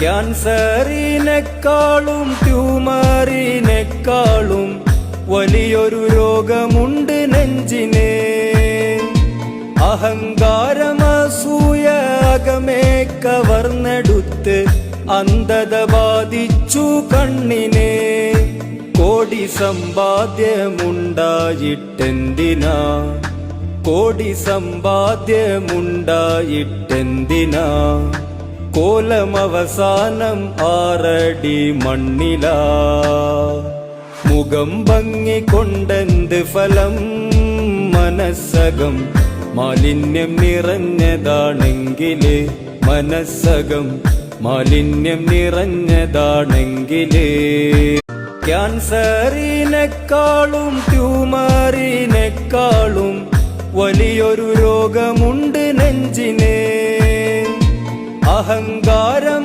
ക്യാൻസറിനെക്കാളും ട്യൂമറിനെക്കാളും വലിയൊരു രോഗമുണ്ട് നെഞ്ചിന്. അഹങ്കാരമസൂയ അകമേ കവർന്നെടുത്ത് അന്ധത ബാധിച്ചു കണ്ണിനെ. കോടി സമ്പാദ്യമുണ്ടായിട്ടെന്തിനാ, കോടി സമ്പാദ്യമുണ്ടായിട്ടെന്തിനാ, കോലമവസാനം 6 അടി മണ്ണിലാ. മുഖം ഭംഗി കൊണ്ടെന്ത് ഫലം, മനസ്സകം മാലിന്യം നിറഞ്ഞതാണെങ്കില്, മനസ്സകം മാലിന്യം നിറഞ്ഞതാണെങ്കില്. ക്യാൻസറിനെക്കാളും ട്യൂമറിനെക്കാളും വലിയൊരു രോഗമുണ്ട് നെഞ്ചിന്. അഹങ്കാരം